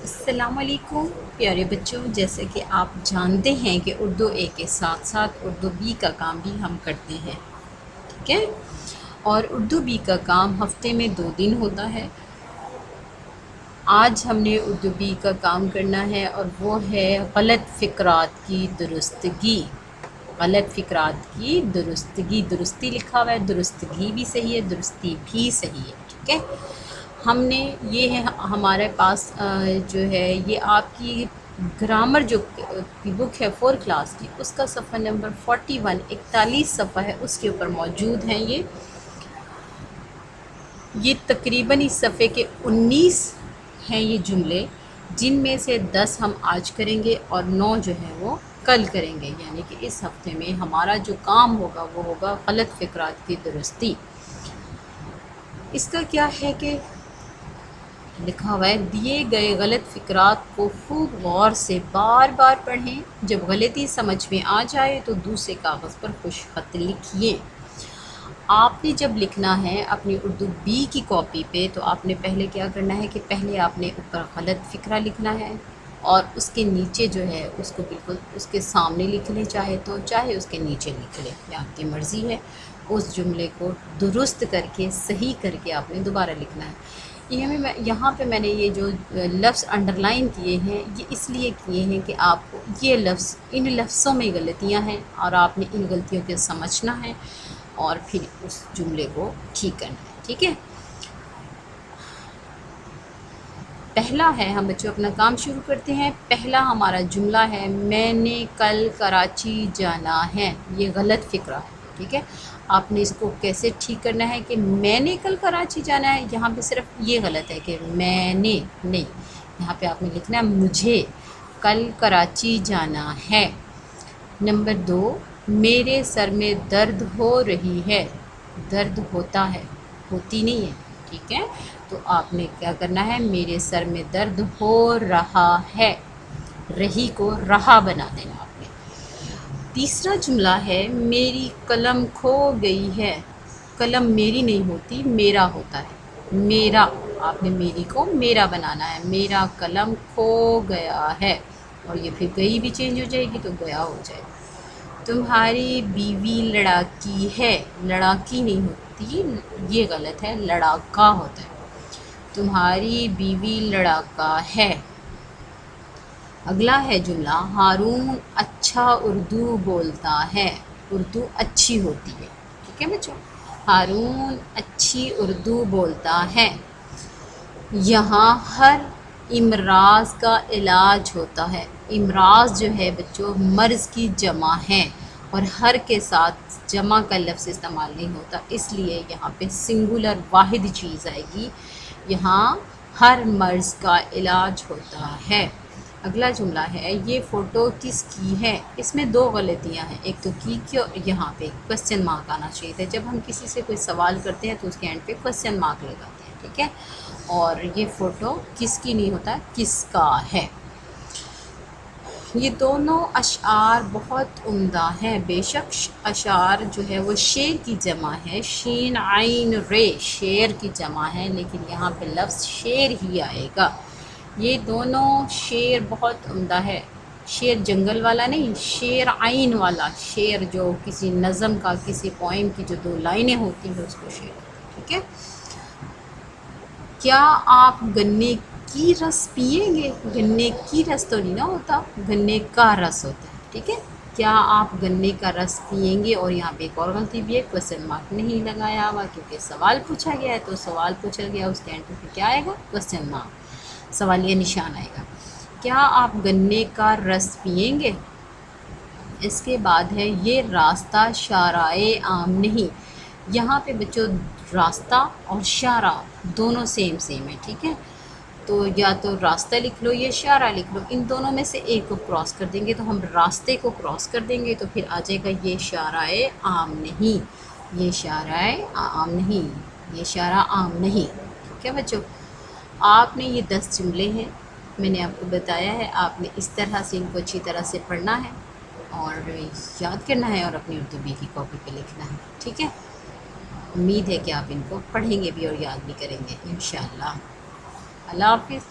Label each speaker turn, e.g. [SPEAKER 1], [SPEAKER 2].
[SPEAKER 1] السلام علیکم پیارے بچوں، جیسے کہ آپ جانتے ہیں کہ اردو اے کے ساتھ ساتھ اردو بی کا کام بھی ہم کرتے ہیں، ٹھیک ہے؟ اور اردو بی کا کام ہفتے میں 2 دن ہوتا ہے۔ آج ہم نے اردو بی کا کام کرنا ہے اور وہ ہے غلط فقرات کی درستگی۔ غلط فقرات کی درستگی، درستی لکھا ہوا ہے، درستگی بھی صحیح ہے، درستی بھی صحیح ہے، ٹھیک ہے؟ ہم نے یہ ہے ہمارے پاس جو ہے یہ آپ کی گرامر جو کی بک ہے 4 کلاس کی، اس کا صفحہ نمبر 41 41 صفحہ ہے، اس کے اوپر موجود ہیں۔ یہ تقریباً اس صفحے کے 19 ہیں یہ جملے، جن میں سے 10 ہم آج کریں گے اور 9 جو ہے وہ کل کریں گے، یعنی کہ اس ہفتے میں ہمارا جو کام ہوگا وہ ہوگا غلط فقرات کی درستی۔ اس کا کیا ہے کہ لکھا ہوا ہے، دیے گئے غلط فقرات کو خوب غور سے بار بار پڑھیں، جب غلطی سمجھ میں آ جائے تو دوسرے کاغذ پر خوش خط لکھیے۔ آپ نے جب لکھنا ہے اپنی اردو بی کی کاپی پہ تو آپ نے پہلے کیا کرنا ہے کہ پہلے آپ نے اوپر غلط فقرہ لکھنا ہے اور اس کے نیچے جو ہے اس کو بالکل اس کے سامنے لکھ لیں، چاہے تو چاہے اس کے نیچے لکھ لیں، یہ آپ کی مرضی ہے۔ اس جملے کو درست کر کے صحیح کر کے آپ نے دوبارہ لکھنا ہے۔ یہاں پہ میں نے یہ جو لفظ انڈر لائن کیے ہیں یہ اس لیے کیے ہیں کہ آپ کو یہ لفظ ان لفظوں میں غلطیاں ہیں اور آپ نے ان غلطیوں کو سمجھنا ہے اور پھر اس جملے کو ٹھیک کرنا ہے، ٹھیک ہے؟ پہلا ہے، ہم بچوں اپنا کام شروع کرتے ہیں۔ پہلا ہمارا جملہ ہے، میں نے کل کراچی جانا ہے۔ یہ غلط فقرہ ہے، ٹھیک ہے؟ آپ نے اس کو کیسے ٹھیک کرنا ہے کہ میں نے کل کراچی جانا ہے، یہاں پہ صرف یہ غلط ہے کہ میں نے نہیں، یہاں پہ آپ نے لکھنا ہے مجھے کل کراچی جانا ہے۔ نمبر 2، میرے سر میں درد ہو رہی ہے۔ درد ہوتا ہے، ہوتی نہیں ہے، ٹھیک ہے؟ تو آپ نے کیا کرنا ہے، میرے سر میں درد ہو رہا ہے، رہی کو رہا بنا دینا آپ نے۔ تیسرا جملہ ہے، میری قلم کھو گئی ہے۔ قلم میری نہیں ہوتی، میرا ہوتا ہے، میرا، آپ نے میری کو میرا بنانا ہے۔ میرا قلم کھو گیا ہے، اور یہ پھر گئی بھی چینج ہو جائے گی تو گیا ہو جائے گا۔ تمہاری بیوی لڑاکی ہے۔ لڑاکی نہیں ہوتی، یہ غلط ہے، لڑاکا ہوتا ہے۔ تمہاری بیوی لڑاکا ہے۔ اگلا ہے جملہ، ہارون اچھا اردو بولتا ہے۔ اردو اچھی ہوتی ہے، ٹھیک ہے بچوں؟ ہارون اچھی اردو بولتا ہے۔ یہاں ہر امراض کا علاج ہوتا ہے۔ امراض جو ہے بچوں مرض کی جمع ہے اور ہر کے ساتھ جمع کا لفظ استعمال نہیں ہوتا، اس لیے یہاں پہ سنگولر واحد چیز آئے گی، یہاں ہر مرض کا علاج ہوتا ہے۔ اگلا جملہ ہے، یہ فوٹو کس کی ہے؟ اس میں 2 غلطیاں ہیں، ایک تو کی اور یہاں پہ کوسچن مارک آنا چاہیے تھا۔ جب ہم کسی سے کوئی سوال کرتے ہیں تو اس کے اینڈ پہ کوسچن مارک لگاتے ہیں، ٹھیک ہے؟ اور یہ فوٹو کس کی نہیں ہوتا، کس کا ہے۔ یہ دونوں اشعار بہت عمدہ ہیں۔ بے شک اشعار جو ہے وہ شعر کی جمع ہے، شین عین رے، شعر کی جمع ہے، لیکن یہاں پہ لفظ شعر ہی آئے گا۔ یہ دونوں شعر بہت عمدہ ہے، شعر جنگل والا نہیں، شعر عین والا، شعر جو کسی نظم کا، کسی پوئم کی جو 2 لائنیں ہوتی ہیں اس کو شعر، ٹھیک ہے؟ کیا آپ گنے کی رس پئیں گے؟ گنے کی رس تو نہیں نا ہوتا، گنے کا رس ہوتا ہے، ٹھیک ہے؟ کیا آپ گنے کا رس پئیں گے؟ اور یہاں پہ ایک اور غلطی بھی ہے، کوسچن مارک نہیں لگایا ہوا کیونکہ سوال پوچھا گیا ہے، تو سوال پوچھا گیا اس کے اینڈ پہ کیا آئے گا، کوسچن مارک، سوالیہ نشان آئے گا۔ کیا آپ گنے کا رس پئیں گے؟ اس کے بعد ہے، یہ راستہ شارع عام نہیں۔ یہاں پہ بچوں راستہ اور شارع دونوں سیم ہے، ٹھیک ہے؟ تو یا تو راستہ لکھ لو یا شارع لکھ لو، ان دونوں میں سے ایک کو کراس کر دیں گے تو ہم راستے کو کراس کر دیں گے تو پھر آ جائے گا یہ شارع عام نہیں، یہ شارع عام نہیں، یہ شارع عام نہیں، ٹھیک ہے بچوں؟ آپ نے یہ 10 جملے ہیں، میں نے آپ کو بتایا ہے، آپ نے اس طرح سے ان کو اچھی طرح سے پڑھنا ہے اور یاد کرنا ہے اور اپنی اردو بی کی کاپی پہ لکھنا ہے، ٹھیک ہے؟ امید ہے کہ آپ ان کو پڑھیں گے بھی اور یاد بھی کریں گے انشاءاللہ۔ اللہ حافظ۔